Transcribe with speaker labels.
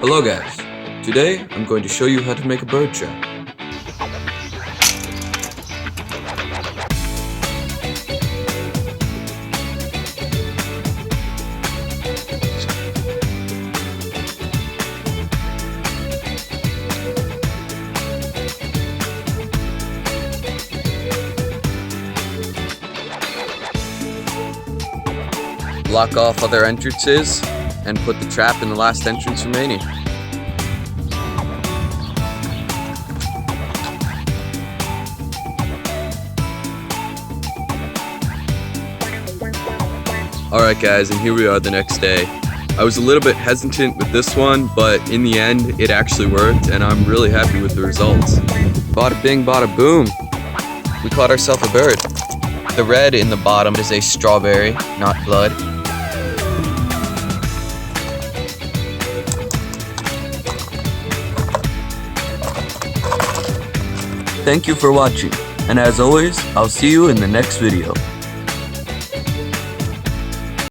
Speaker 1: Hello guys, today I'm going to show you how to make a bird trap. Block off other entrances and put the trap in the last entrance remaining. Alright guys, and here we are the next day. I was a little bit hesitant with this one, but in the end it actually worked and I'm really happy with the results. Bada bing, bada boom. We caught ourselves a bird. The red in the bottom is a strawberry, not blood. Thank you for watching, and as always, I'll see you in the next video.